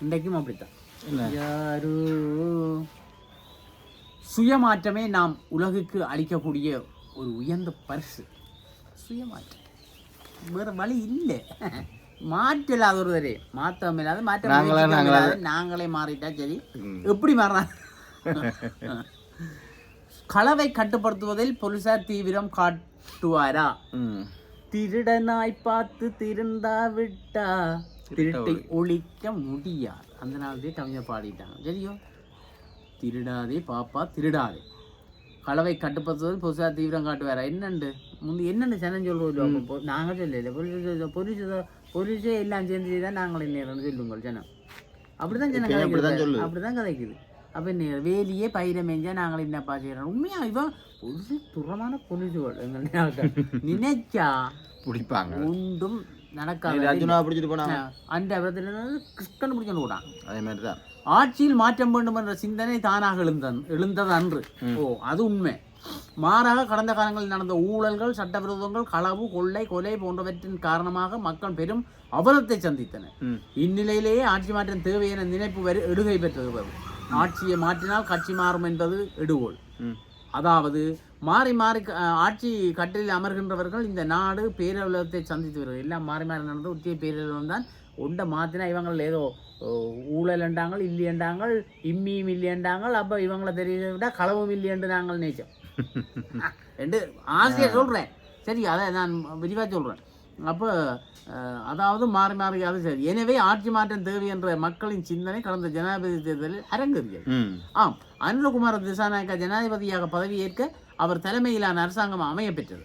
இன்றைக்கும் அப்படித்தான். யாரு சுயமாற்றமே நாம் உலகுக்கு அளிக்கக்கூடிய ஒரு உயர்ந்த பரிசு. சுயமாற்றம் வேற வழி இல்லை. மாற்றலாத ஒருவரே மாற்றம் இல்லாத மாற்றம் நாங்களே மாறிட்டா சரி. எப்படி மாறினா களவை கட்டுப்படுத்துவதில் போலீசார் தீவிரம் காட்டுவாரா? திருடனாய் பார்த்து திருந்தா விட்டா திருட்டை ஒழிக்க முடியாது. அந்த நாளே கவிஞர் பாடிட்டாங்க. சரியோ, திருடாதே பாப்பா திருடாதே, களவை கட்டுப்படுத்துவது போலீசார் தீவிரம் காட்டுவாரா? என்னண்டு என்னென்னு சனம் சொல்றோம். நாங்கள் சொல்லல, போலீஸே எல்லாம் சேர்ந்து செய்தால் நாங்கள் என்ன சொல்லுங்கள் ஜனம். அப்படிதான் ஜனம் அப்படிதான் கதைக்குது. அப்போ வேலியே பயிரை மேஞ்சா நாங்கள் என்னப்பா செய்யறோம். உண்மையா இவன் ஒரு துறமான போலீஸுகள் எங்கள் நினைச்சா பிடிப்பாங்க. ஒன்றும் நடக்காது. அந்த கிருஷ்ணன் பிடிச்சு விடான். அதே மாதிரிதான் ஆட்சியில் மாற்றம் வேண்டும் என்ற சிந்தனை தானாக எழுந்தது அன்று. அது உண்மை. மாறாக கடந்த காலங்களில் நடந்த ஊழல்கள், சட்டவிரோதங்கள், களவு, கொள்ளை, கொலை போன்றவற்றின் காரணமாக மக்கள் பெரும் அவலத்தை சந்தித்தனர். இந்நிலையிலேயே ஆட்சி மாற்றம் தேவை என நினைப்பு எடுகை பெற்றது. ஆட்சியை மாற்றினால் கட்சி மாறும் என்பது எடுகோள். அதாவது மாறி மாறி ஆட்சி கட்டிலில் அமர்கின்றவர்கள் இந்த நாடு பேரவலத்தை சந்தித்து வருவது. எல்லாம் மாறி மாறி நடந்த உத்திய பேரவலம் தான். ஒன்றை மாற்றினா இவங்கள் ஏதோ ஊழல் என்றாங்கள், இல்லையண்டாங்கள், இம்மியும் இல்லையண்டாங்கள். அப்போ இவங்களை தெரியதை விட களவும் இல்லையென்று நாங்கள் நினைச்சோம் என்று ஆசிரியர் சொல்கிறேன். சரி, அதை நான் விரிவாக சொல்கிறேன். அப்போ அதாவது மாறி மாறி அது சரி. எனவே ஆட்சி மாற்றம் தேவை என்ற மக்களின் சிந்தனை கடந்த ஜனாதிபதி தேர்தலில் அரங்கேறியது. ஆம், அனுரகுமார திசாநாயக்கா ஜனாதிபதியாக பதவியேற்க அவர் தலைமையிலான அரசாங்கம் அமைய பெற்றது.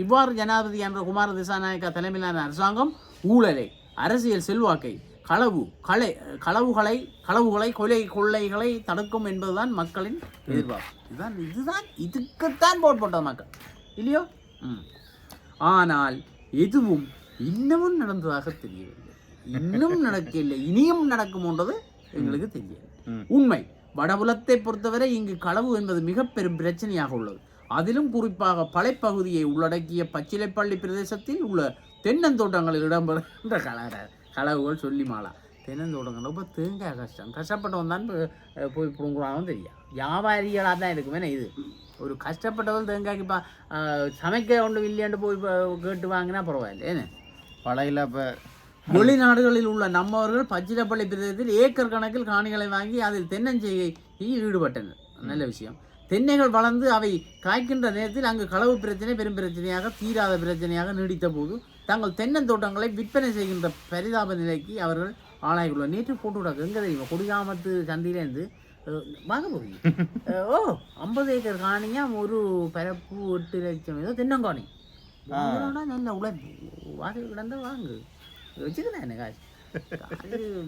இவ்வாறு ஜனாதிபதி என்ற குமார திசாநாயக்கா தலைமையிலான அரசாங்கம் ஊழலை, அரசியல் செல்வாக்கை, களவுகளை, கொள்ளைகளை தடுக்கும் என்பதுதான் மக்களின் எதிர்பார்ப்பு. இதுதான் இதுக்குத்தான் போட்டது மக்கள், இல்லையோ? ஆனால் எதுவும் இன்னமும் நடந்ததாக தெரியவில்லை. இன்னும் நடக்கவில்லை, இனியும் நடக்கும்ன்றது எங்களுக்கு தெரியவில்லை. உண்மை, வடபுலத்தை பொறுத்தவரை இங்கு களவு என்பது மிக பெரும் பிரச்சனையாக உள்ளது. அதிலும் குறிப்பாக பழைப்பகுதியை உள்ளடக்கிய பச்சிலைப்பள்ளி பிரதேசத்தில் உள்ள தென்னந்தோட்டங்களில் இடம்பெறுகின்ற களவுகள் சொல்லி மாளா. தென்னந்தோட்டங்கள் ரொம்ப தேங்காய் கஷ்டப்பட்டவன் தான் போய் பிடுங்குறாங்கன்னு தெரியும். வியாபாரிகளாக தான் இருக்குமே. இது ஒரு கஷ்டப்பட்டவன் தேங்காய்க்கு சமைக்க ஒன்று இல்லையாண்டு போய் கேட்டு வாங்கினா பரவாயில்ல. ஏன்னு பழையில இப்போ வெளிநாடுகளில் உள்ள நம்மவர்கள் பச்சிலைப்பள்ளி பிரதேசத்தில் ஏக்கர் கணக்கில் காணிகளை வாங்கி அதில் தென்னஞ்செய்கையில் ஈடுபட்டனர். நல்ல விஷயம். தென்னைகள் வளர்ந்து அவை காய்க்கின்ற நேரத்தில் அங்கு களவு பிரச்சனை பெரும் பிரச்சனையாக, தீராத பிரச்சனையாக நீடித்த போது தங்கள் தென்னந்தோட்டங்களை விற்பனை செய்கின்ற பரிதாப நிலைக்கு அவர்கள் ஆளாகியுள்ளனர். நேற்று போட்டு விடாது எங்கே தெரியுமா? கொடிகாமத்து சந்தையிலேருந்து வாங்க போய் 50 ஏக்கர் காணியா, ஒரு பரப்பு 8 லட்சம் ஏதோ தென்னங்காணி. நல்ல உழைப்பு வாங்கி கிடந்த வாங்கு வச்சுக்கிறேன். என்ன காசு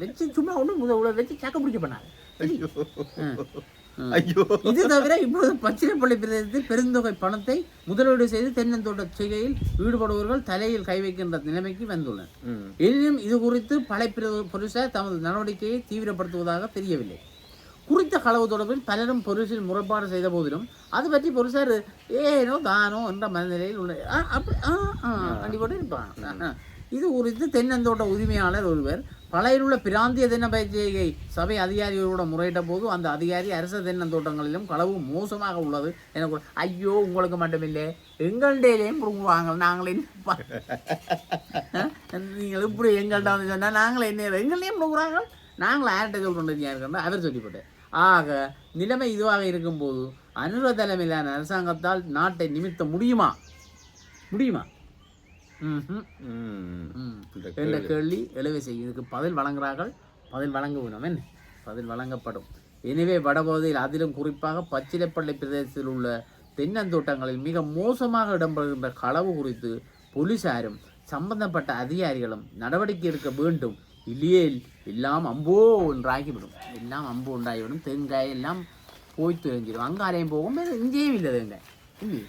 வச்சு சும்மா ஒன்று வச்சு சக்க பிடிக்க பண்ணாங்க. இது தவிர இப்போது பச்சிலைப்பள்ளி பிரதேசத்தில் பெருந்தொகை பணத்தை முதலீடு செய்து தென்னந்தோட்ட செய்கையில் ஈடுபடுபவர்கள் தலையில் கை வைக்கின்ற நிலைமைக்கு வந்துள்ளனர். எனினும் இது குறித்து போலீசார் தமது நடவடிக்கையை தீவிரப்படுத்துவதாக தெரியவில்லை. குறித்த களவு தொடர்பில் பலரும் போலீசில் முறைப்பாடு செய்த போதிலும் அது பற்றி போலீசார் ஏனோ தானோ என்ற மனநிலையில் உள்ள போட்டு இருப்பாங்க. இது குறித்து தென்னந்தோட்ட உரிமையாளர் ஒருவர் பழையில் உள்ள பிராந்திய தென்ன பயிற்சியை சபை அதிகாரிகளோட முறையிட்ட போது அந்த அதிகாரி அரச தென்னந்தோட்டங்களிலும் களவு மோசமாக உள்ளது எனக்கு. ஐயோ, உங்களுக்கு மட்டுமில்லை, எங்கள்டேலையும் பிடுங்குவாங்க. நாங்களே நீங்கள் இப்படி எங்கள்கிட்ட வந்து சொன்னால் நாங்களே என்ன எங்களையும் பிடுங்குறாங்க, நாங்கள் யார்கிட்ட சொல்கிறோம் அவர் சொல்லிவிட்டார். ஆக நிலைமை இதுவாக இருக்கும்போது அனுர தலைமையிலான அரசாங்கத்தால் நாட்டை நிமித்த முடியுமா? என்ற கேள்வி எழுவை செய்யும். இதுக்கு பதில் வழங்குகிறார்கள், பதில் வழங்குவோம், என்ன பதில் வழங்கப்படும். எனவே வடபகுதியில் அதிலும் குறிப்பாக பச்சிலைப்பள்ளி பிரதேசத்தில் உள்ள தென்னந்தோட்டங்களில் மிக மோசமாக இடம்பெறுகின்ற களவு குறித்து போலீசாரும் சம்பந்தப்பட்ட அதிகாரிகளும் நடவடிக்கை எடுக்க வேண்டும். இல்லையே எல்லாம் அம்போ ஒன்றாகிவிடும். எல்லாம் அம்போ உண்டாகிவிடும். தேங்காய் எல்லாம் போய் தெரிஞ்சிடும். அங்காரையும் போகும், இங்கேயும் இல்லை தேங்காய். இல்லை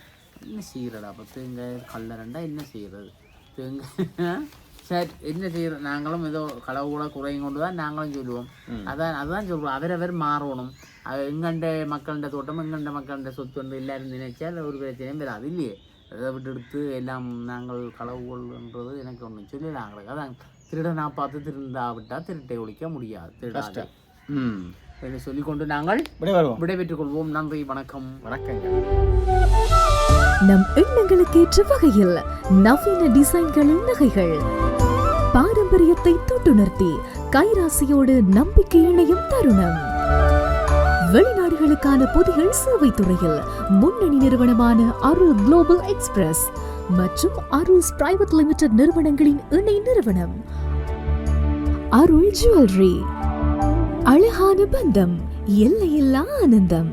என்ன செய்கிறதா? அப்போ தேங்காய் கல்லறண்டா என்ன செய்கிறது? தேங்காய் சரி என்ன செய்கிறோம்? நாங்களும் ஏதோ களவு கூட குறையும் கொண்டு தான் நாங்களும் சொல்லுவோம். அதுதான் சொல்லுவோம். அவரவர் மாறணும். எங்கண்ட மக்கள்கிட்ட தோட்டம், எங்கண்ட மக்கள்கிட்ட சொத்து வந்து எல்லாரும் நினைச்சால் ஒரு பிரச்சனையும் வராது, இல்லையே? அதை விட்டு எடுத்து எல்லாம் நாங்கள் களவுகள்ன்றது எனக்கு ஒன்று சொல்லலாங்களுக்கு. அதான் திருடனா பார்த்து திருந்தாவிட்டா திருட்டை ஒழிக்க முடியாது. திருடாது என்று சொல்லிக்கொண்டு நாங்கள் விடைபெற்றுக் கொள்வோம். நன்றி, வணக்கம். வணக்கங்கள். நம் எண்ணங்களுக்கு ஏற்ற வகையில் நவீன டிசைன்களின் நகைகள், பாரம்பரியத்தை தொட்டுணர்த்தி கைராசியோடு நம்பிக்கை இணையும் தருணம். வெளிநாடுகளுக்கான பொதிகள் சேவை துறையில் முன்னணி நிறுவனமான அருள் குளோபல் எக்ஸ்பிரஸ் மற்றும் அருள் பிரைவேட் லிமிடெட் நிறுவனங்களின் இணை நிறுவனம் அருள் ஜுவல்லரி. அழகான பந்தம், எல்லையில்லா ஆனந்தம்.